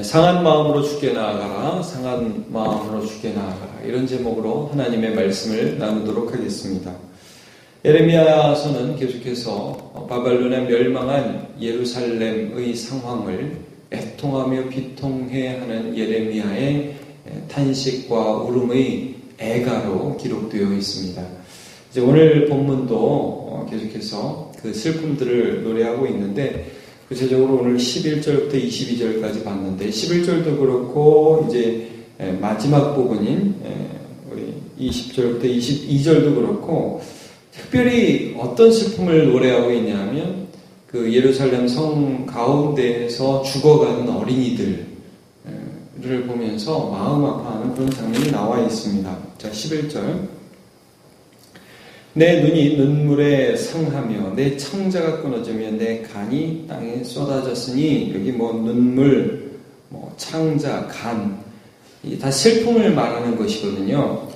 상한 마음으로 주께 나아가라, 상한 마음으로 주께 나아가라, 이런 제목으로 하나님의 말씀을 나누도록 하겠습니다. 예레미야서는 계속해서 바벨론에 멸망한 예루살렘의 상황을 애통하며 비통해하는 예레미야의 탄식과 울음의 애가로 기록되어 있습니다. 이제 오늘 본문도 계속해서 그 슬픔들을 노래하고 있는데, 구체적으로 오늘 11절부터 22절까지 봤는데, 11절도 그렇고 이제 마지막 부분인 우리 20절부터 22절도 그렇고, 특별히 어떤 슬픔을 노래하고 있냐면 그 예루살렘 성 가운데에서 죽어가는 어린이들을 보면서 마음 아파하는 그런 장면이 나와 있습니다. 자, 11절. 내 눈이 눈물에 상하며 내 창자가 끊어지며 내 간이 땅에 쏟아졌으니, 여기 눈물, 창자, 간, 다 슬픔을 말하는 것이거든요.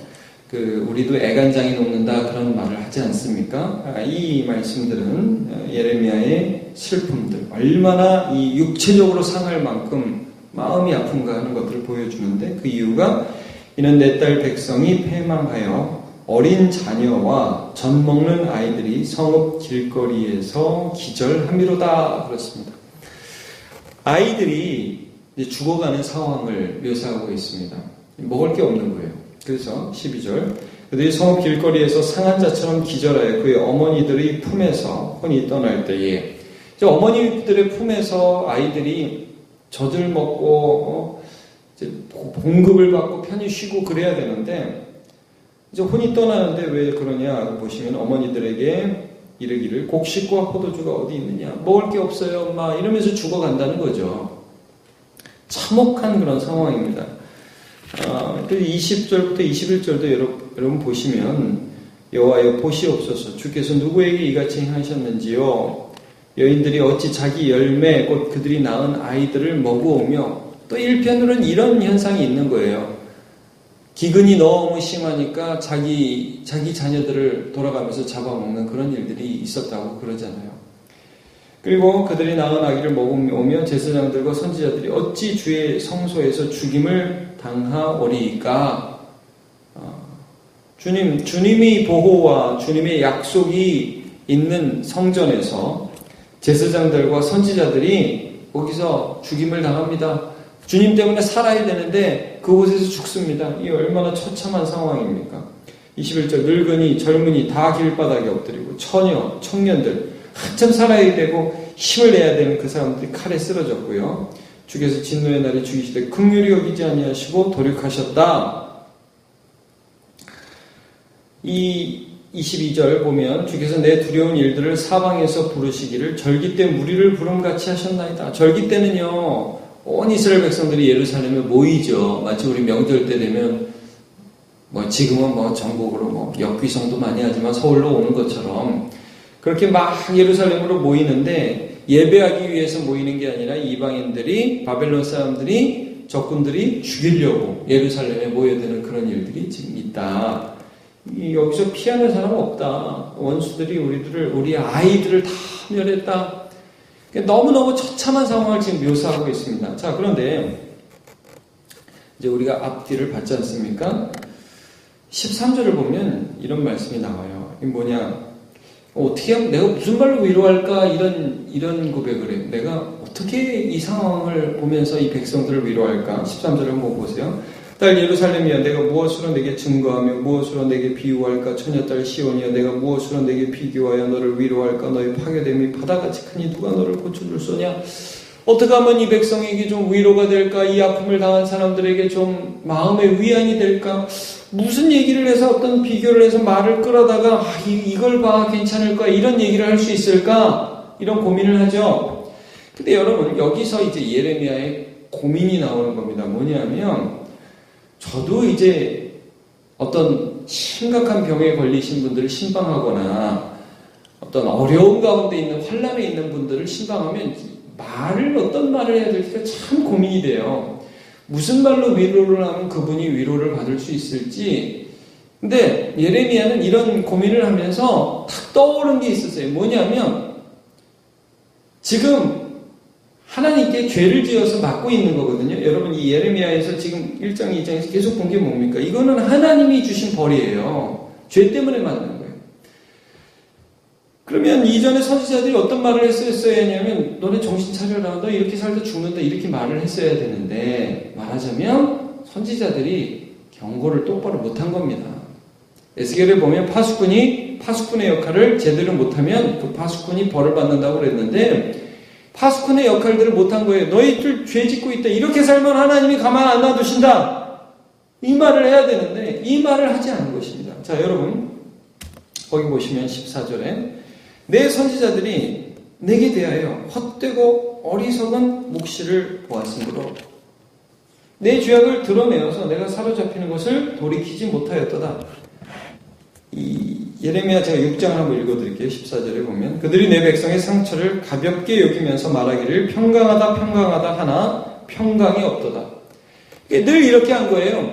우리도 애간장이 녹는다 그런 말을 하지 않습니까? 이 말씀들은 예레미야의 슬픔들, 얼마나 이 육체적으로 상할 만큼 마음이 아픈가 하는 것들을 보여주는데, 그 이유가 이는 내 딸 백성이 패망하여 어린 자녀와 젖 먹는 아이들이 성읍 길거리에서 기절함이로다 그렇습니다. 아이들이 이제 죽어가는 상황을 묘사하고 있습니다. 먹을 게 없는 거예요. 그래서 12절, 그들이 성읍 길거리에서 상한 자처럼 기절하여 그의 어머니들의 품에서 혼이 떠날 때에, 이제 어머니들의 품에서 아이들이 젖을 먹고 이제 공급을 받고 편히 쉬고 그래야 되는데, 이제 혼이 떠나는데 왜 그러냐 보시면, 어머니들에게 이르기를 곡식과 포도주가 어디 있느냐, 먹을 게 없어요 엄마, 이러면서 죽어간다는 거죠. 참혹한 그런 상황입니다. 20절부터 21절도 여러분 보시면, 여호와여 보시옵소서, 주께서 누구에게 이같이 행하셨는지요. 여인들이 어찌 자기 열매 곧 그들이 낳은 아이들을 먹어오며, 또 1편으로는 이런 현상이 있는 거예요. 기근이 너무 심하니까 자기 자녀들을 돌아가면서 잡아먹는 그런 일들이 있었다고 그러잖아요. 그리고 그들이 낳은 아기를 먹으며 제사장들과 선지자들이 어찌 주의 성소에서 죽임을 당하오리까. 주님의 보호와 주님의 약속이 있는 성전에서 제사장들과 선지자들이 거기서 죽임을 당합니다. 주님 때문에 살아야 되는데 그곳에서 죽습니다. 이 얼마나 처참한 상황입니까? 21절, 늙은이 젊은이 다 길바닥에 엎드리고 처녀 청년들 한참 살아야 되고 힘을 내야 되는 그 사람들이 칼에 쓰러졌고요. 주께서 진노의 날에 죽이시되 긍휼히 여기지 아니하시고 돌이키셨다. 이 22절 보면, 주께서 내 두려운 일들을 사방에서 부르시기를 절기 때 무리를 부름같이 하셨나이다. 절기 때는요, 온 이스라엘 백성들이 예루살렘에 모이죠. 마치 우리 명절 때 되면 지금은 전국으로 역귀성도 많이 하지만 서울로 오는 것처럼 그렇게 막 예루살렘으로 모이는데, 예배하기 위해서 모이는 게 아니라 이방인들이, 바벨론 사람들이, 적군들이 죽이려고 예루살렘에 모여드는 그런 일들이 지금 있다. 여기서 피하는 사람은 없다. 원수들이 우리 아이들을 다 멸했다. 너무너무 처참한 상황을 지금 묘사하고 있습니다. 자, 그런데 이제 우리가 앞뒤를 봤지 않습니까? 13절을 보면 이런 말씀이 나와요. 이게 뭐냐? 어떻게 하면 내가 무슨 말로 위로할까? 이런 고백을 해요. 내가 어떻게 이 상황을 보면서 이 백성들을 위로할까? 13절을 한번 보세요. 딸 예루살렘이여, 내가 무엇으로 내게 증거하며 무엇으로 내게 비유할까? 처녀딸 시온이여, 내가 무엇으로 내게 비교하여 너를 위로할까? 너의 파괴됨이 바다같이 크니 누가 너를 고쳐줄 소냐? 어떻게 하면 이 백성에게 좀 위로가 될까? 이 아픔을 당한 사람들에게 좀 마음의 위안이 될까? 무슨 얘기를 해서, 어떤 비교를 해서 말을 끌어다가 이걸 봐 괜찮을까? 이런 얘기를 할 수 있을까? 이런 고민을 하죠. 근데 여러분, 여기서 이제 예레미야의 고민이 나오는 겁니다. 뭐냐면, 저도 이제 어떤 심각한 병에 걸리신 분들을 신방하거나 어떤 어려운 가운데 있는, 환란에 있는 분들을 신방하면 어떤 말을 해야 될지가 참 고민이 돼요. 무슨 말로 위로를 하면 그분이 위로를 받을 수 있을지. 근데 예레미야는 이런 고민을 하면서 탁 떠오른 게 있었어요. 뭐냐면, 지금 하나님께 죄를 지어서 막고 있는 거거든요. 여러분 이 예레미야에서 지금 1장, 2장에서 계속 본 게 뭡니까? 이거는 하나님이 주신 벌이에요. 죄 때문에 맞는 거예요. 그러면 이전에 선지자들이 어떤 말을 했어야 했냐면 너네 정신 차려라. 너 이렇게 살다 죽는다. 이렇게 말을 했어야 되는데 말하자면 선지자들이 경고를 똑바로 못한 겁니다. 에스겔에 보면 파수꾼의 역할을 제대로 못하면 그 파수꾼이 벌을 받는다고 그랬는데 파수꾼의 역할들을 못한 거예요. 너희들 죄 짓고 있다. 이렇게 살면 하나님이 가만 안 놔두신다. 이 말을 해야 되는데 이 말을 하지 않은 것입니다. 자, 여러분 거기 보시면 14절에 내 선지자들이 내게 대하여 헛되고 어리석은 묵시를 보았으므로 내 죄악을 드러내어서 내가 사로잡히는 것을 돌이키지 못하였도다. 이 예레미야 제가 6장을 한번 읽어드릴게요. 14절에 보면 그들이 내 백성의 상처를 가볍게 여기면서 말하기를 평강하다 하나 평강이 없도다. 늘 이렇게 한 거예요.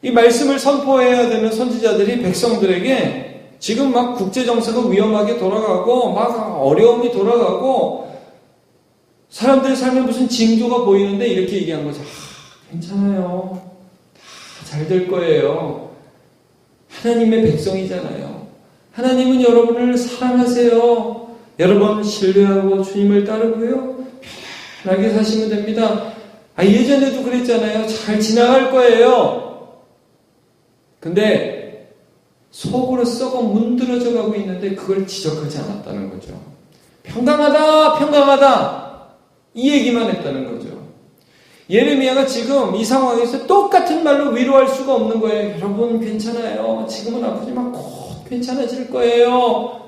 이 말씀을 선포해야 되는 선지자들이 백성들에게 지금 막 국제정세가 위험하게 돌아가고 막 어려움이 돌아가고 사람들의 삶에 무슨 징조가 보이는데 이렇게 얘기한 거죠. 괜찮아요. 다 잘 될 거예요. 하나님의 백성이잖아요. 하나님은 여러분을 사랑하세요. 여러분 신뢰하고 주님을 따르고요. 편하게 사시면 됩니다. 예전에도 그랬잖아요. 잘 지나갈 거예요. 근데 속으로 문드러져 가고 있는데 그걸 지적하지 않았다는 거죠. 평강하다. 이 얘기만 했다는 거죠. 예레미야가 지금 이 상황에서 똑같은 말로 위로할 수가 없는 거예요. 여러분 괜찮아요. 지금은 아프지만 곧 괜찮아질 거예요.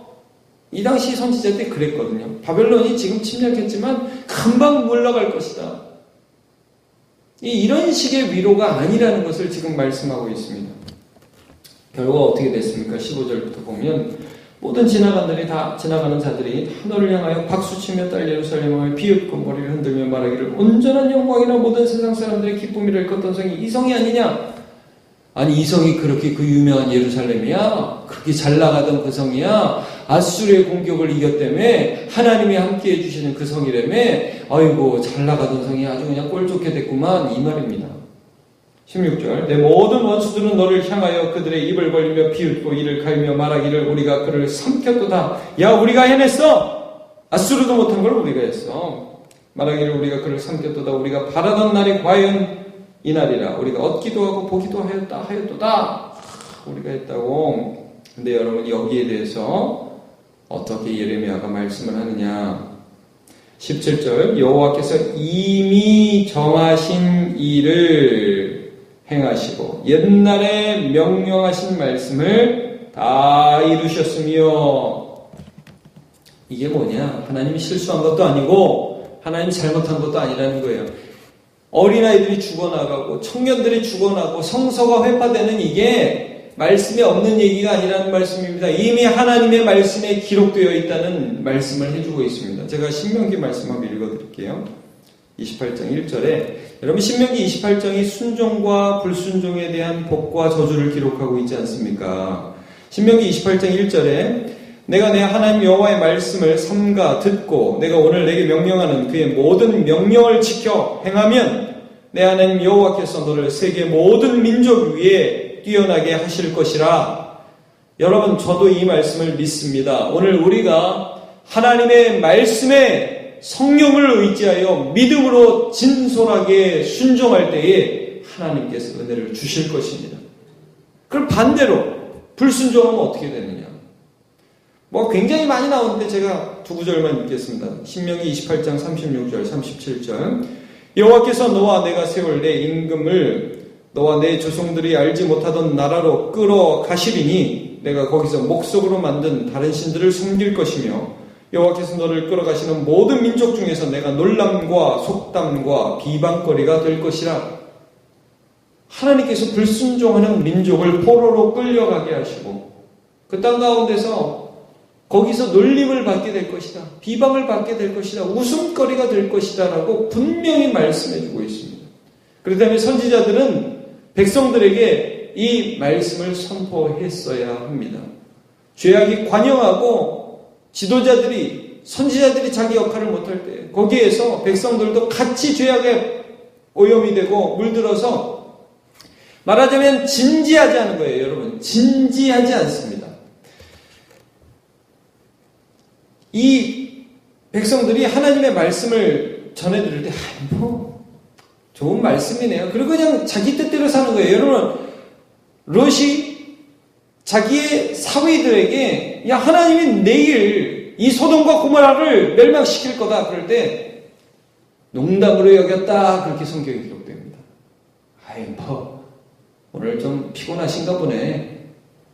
이 당시 선지자들이 그랬거든요. 바벨론이 지금 침략했지만 금방 물러갈 것이다. 이런 식의 위로가 아니라는 것을 지금 말씀하고 있습니다. 결과가 어떻게 됐습니까? 15절부터 보면 모든 지나가는 자들이 너를 향하여 박수치며 딸 예루살렘을 비웃고 머리를 흔들며 말하기를 온전한 영광이나 모든 세상 사람들의 기쁨이라 일컫던 성이 이 성이 아니냐? 아니 이 성이 그렇게 그 유명한 예루살렘이야? 그렇게 잘 나가던 그 성이야? 아수르의 공격을 이겼다며? 하나님이 함께 해주시는 그 성이라며? 아이고 잘 나가던 성이 아주 그냥 꼴 좋게 됐구만 이 말입니다. 16절 내 모든 원수들은 너를 향하여 그들의 입을 벌리며 비웃고 이를 갈며 말하기를 우리가 그를 삼켰도다. 야 우리가 해냈어. 아수르도 못한 걸 우리가 했어. 말하기를 우리가 그를 삼켰도다. 우리가 바라던 날이 과연 이 날이라. 우리가 얻기도 하고 보기도 하였도다. 우리가 했다고. 근데 여러분 여기에 대해서 어떻게 예레미야가 말씀을 하느냐. 17절 여호와께서 이미 정하신 일을 행하시고 옛날에 명령하신 말씀을 다 이루셨으며 이게 뭐냐? 하나님이 실수한 것도 아니고 하나님이 잘못한 것도 아니라는 거예요. 어린아이들이 죽어나가고 청년들이 죽어나고 성서가 회파되는 이게 말씀에 없는 얘기가 아니라는 말씀입니다. 이미 하나님의 말씀에 기록되어 있다는 말씀을 해주고 있습니다. 제가 신명기 말씀 한번 읽어드릴게요. 28장 1절에 여러분 신명기 28장이 순종과 불순종에 대한 복과 저주를 기록하고 있지 않습니까? 신명기 28장 1절에 내가 내 하나님 여호와의 말씀을 삼가 듣고 내가 오늘 내게 명령하는 그의 모든 명령을 지켜 행하면 내 하나님 여호와께서 너를 세계 모든 민족 위에 뛰어나게 하실 것이라. 여러분 저도 이 말씀을 믿습니다. 오늘 우리가 하나님의 말씀에 성령을 의지하여 믿음으로 진솔하게 순종할 때에 하나님께서 은혜를 주실 것입니다. 그럼 반대로 불순종하면 어떻게 되느냐? 굉장히 많이 나오는데 제가 두 구절만 읽겠습니다. 신명기 28장 36절 37절 여호와께서 너와 내가 세울 내 임금을 너와 내 조상들이 알지 못하던 나라로 끌어가시리니 내가 거기서 목석으로 만든 다른 신들을 섬길 것이며 여호와께서 너를 끌어가시는 모든 민족 중에서 내가 놀람과 속담과 비방거리가 될 것이라. 하나님께서 불순종하는 민족을 포로로 끌려가게 하시고 그 땅 가운데서 거기서 놀림을 받게 될 것이다. 비방을 받게 될 것이다. 웃음거리가 될 것이다 라고 분명히 말씀해 주고 있습니다. 그렇기 때문에 선지자들은 백성들에게 이 말씀을 선포했어야 합니다. 죄악이 관영하고 지도자들이 선지자들이 자기 역할을 못할 때 거기에서 백성들도 같이 죄악에 오염이 되고 물들어서 말하자면 진지하지 않은 거예요. 여러분, 진지하지 않습니다. 이 백성들이 하나님의 말씀을 전해드릴 때 좋은 말씀이네요. 그리고 그냥 자기 뜻대로 사는 거예요. 여러분, 롯이 자기의 사위들에게 야, 하나님이 내일 이 소돔과 고모라를 멸망시킬 거다 그럴 때 농담으로 여겼다, 그렇게 성경에 기록됩니다. 오늘 좀 피곤하신가 보네,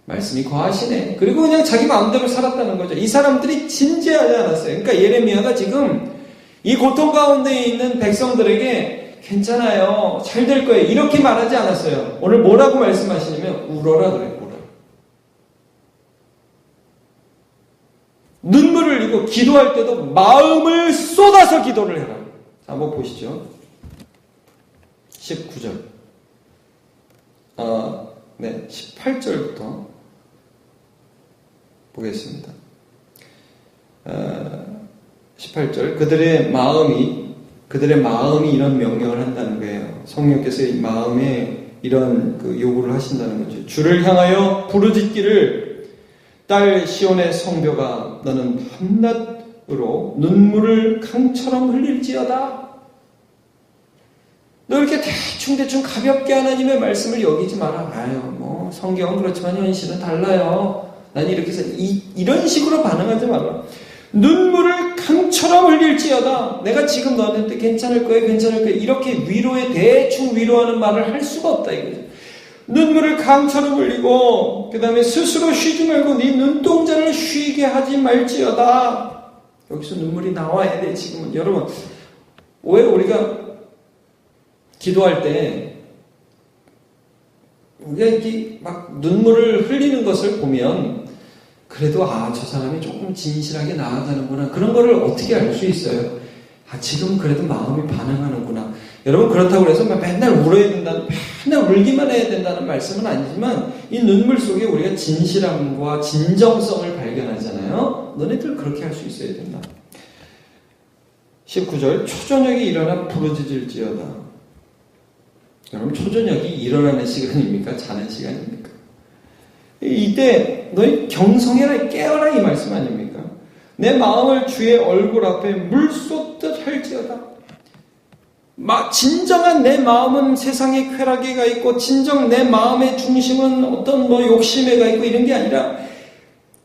말씀이 과하시네. 그리고 그냥 자기 마음대로 살았다는 거죠. 이 사람들이 진지하지 않았어요. 그러니까 예레미야가 지금 이 고통 가운데 있는 백성들에게 괜찮아요, 잘 될 거예요, 이렇게 말하지 않았어요. 오늘 뭐라고 말씀하시냐면 울어라 그래요. 울어라. 눈물을 흘리고 기도할 때도 마음을 쏟아서 기도를 해라. 자, 한번 보시죠. 19절 18절부터 보겠습니다. 18절 그들의 마음이 이런 명령을 한다는 거예요. 성령께서 이 마음에 이런 요구를 하신다는 거죠. 주를 향하여 부르짖기를 딸 시온의 성벽아, 너는 밤낮으로 눈물을 강처럼 흘릴지어다. 너 이렇게 대충 가볍게 하나님의 말씀을 여기지 마라. 성경은 그렇지만 현실은 달라요. 난 이렇게 해서 이런 식으로 반응하지 마라. 눈물을 강처럼 흘릴지어다. 내가 지금 너한테 괜찮을 거야, 이렇게 대충 위로하는 말을 할 수가 없다 이거죠. 눈물을 강처럼 흘리고 그 다음에 스스로 쉬지 말고 네 눈동자를 쉬게 하지 말지어다. 여기서 눈물이 나와야 돼. 지금은 여러분, 왜 우리가 기도할 때 우리가 이렇게 막 눈물을 흘리는 것을 보면 그래도 저 사람이 조금 진실하게 나아가는구나, 그런 거를 어떻게 알 수 있어요? 지금 그래도 마음이 반응하는구나. 여러분, 그렇다고 해서 맨날 울어야 된다는, 맨날 울기만 해야 된다는 말씀은 아니지만 이 눈물 속에 우리가 진실함과 진정성을 발견하잖아요. 너네들 그렇게 할 수 있어야 된다. 19절 초저녁이 일어나 부르짖을지어다. 여러분, 초저녁이 일어나는 시간입니까? 자는 시간입니까? 이때 너희 경성해라, 깨어라, 이 말씀 아닙니까? 내 마음을 주의 얼굴 앞에 물 쏟듯 할지어다. 진정한 내 마음은 세상에 쾌락에가 있고, 진정 내 마음의 중심은 어떤 욕심에가 있고, 이런 게 아니라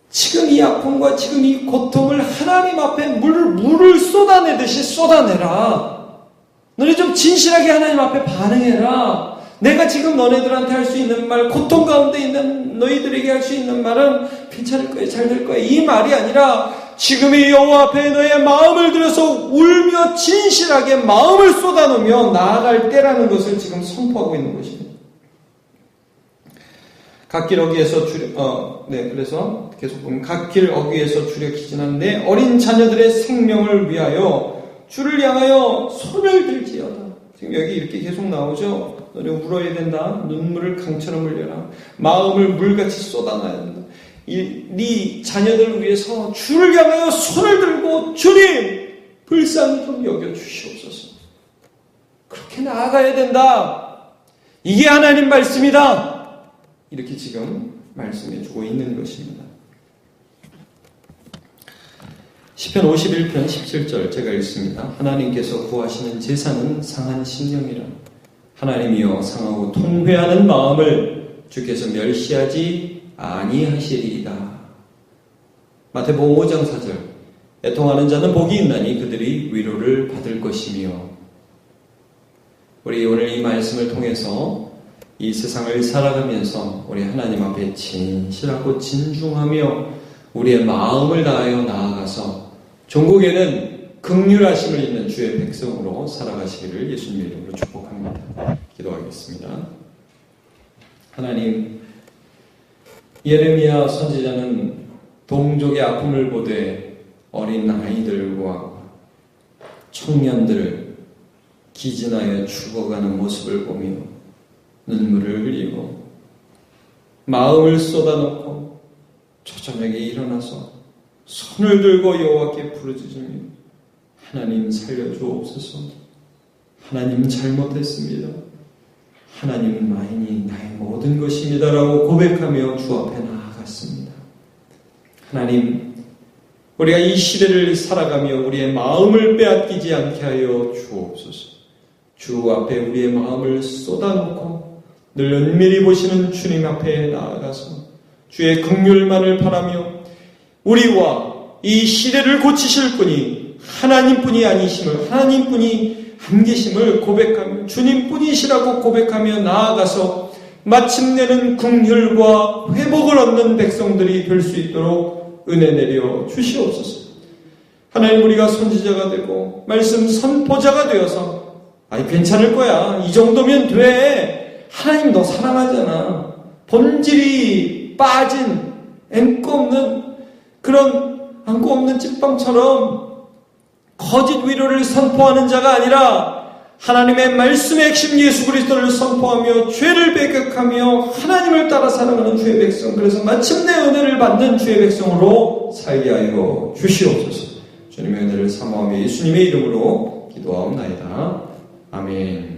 지금 이 아픔과 지금 이 고통을 하나님 앞에 물을 쏟아내듯이 쏟아내라. 너네 좀 진실하게 하나님 앞에 반응해라. 내가 지금 너네들한테 할 수 있는 말, 고통 가운데 있는 너희들에게 할 수 있는 말은 괜찮을 거야, 잘 될 거야, 이 말이 아니라 지금 이 여호와 앞에 너의 마음을 들여서 울며 진실하게 마음을 쏟아놓으며 나아갈 때라는 것을 지금 선포하고 있는 것입니다. 갓길 어귀에서 그래서 계속 보면 갓길 어귀에서 주려 기진한 내 어린 자녀들의 생명을 위하여 주를 향하여 손을 들지어다. 지금 여기 이렇게 계속 나오죠. 너네 울어야 된다. 눈물을 강처럼 흘려라. 마음을 물같이 쏟아놔야 된다. 네 자녀들을 위해서 주를 향하여 손을 들고 주님 불쌍히 좀 여겨주시옵소서. 그렇게 나아가야 된다. 이게 하나님 말씀이다. 이렇게 지금 말씀해주고 있는 것입니다. 시편 51편 17절 제가 읽습니다. 하나님께서 구하시는 제사는 상한 심령이라. 하나님이여 상하고 통회하는 마음을 주께서 멸시하지 아니하시리이다. 마태복음 5장 4절 애통하는 자는 복이 있나니 그들이 위로를 받을 것이며. 우리 오늘 이 말씀을 통해서 이 세상을 살아가면서 우리 하나님 앞에 진실하고 진중하며 우리의 마음을 다하여 나아가서 종국에는 긍휼하심을 있는 주의 백성으로 살아가시기를 예수님의 이름으로 축복합니다. 기도하겠습니다. 하나님, 예레미야 선지자는 동족의 아픔을 보되 어린 아이들과 청년들을 기진하여 죽어가는 모습을 보며 눈물을 흘리고 마음을 쏟아놓고 초저녁에 일어나서 손을 들고 여호와께 부르짖으며 하나님 살려주옵소서. 하나님 잘못했습니다. 하나님은 마인이 나의 모든 것입니다라고 고백하며 주 앞에 나아갔습니다. 하나님, 우리가 이 시대를 살아가며 우리의 마음을 빼앗기지 않게 하여 주옵소서. 주 앞에 우리의 마음을 쏟아놓고 늘 은밀히 보시는 주님 앞에 나아가서 주의 긍휼만을 바라며 우리와 이 시대를 고치실 분이 하나님뿐이 아니심을, 하나님뿐이 한 계심을 고백하며 주님뿐이시라고 고백하며 나아가서 마침내는 긍휼과 회복을 얻는 백성들이 될 수 있도록 은혜 내려 주시옵소서. 하나님, 우리가 선지자가 되고 말씀 선포자가 되어서 괜찮을 거야, 이 정도면 돼, 하나님 너 사랑하잖아, 본질이 빠진 앵꼬 없는 그런 안고 없는 찐빵처럼 거짓 위로를 선포하는 자가 아니라 하나님의 말씀의 핵심 예수 그리스도를 선포하며 죄를 배격하며 하나님을 따라 살아가는 주의 백성, 그래서 마침내 은혜를 받는 주의 백성으로 살게 하여 주시옵소서. 주님의 은혜를 사모하며 예수님의 이름으로 기도하옵나이다. 아멘.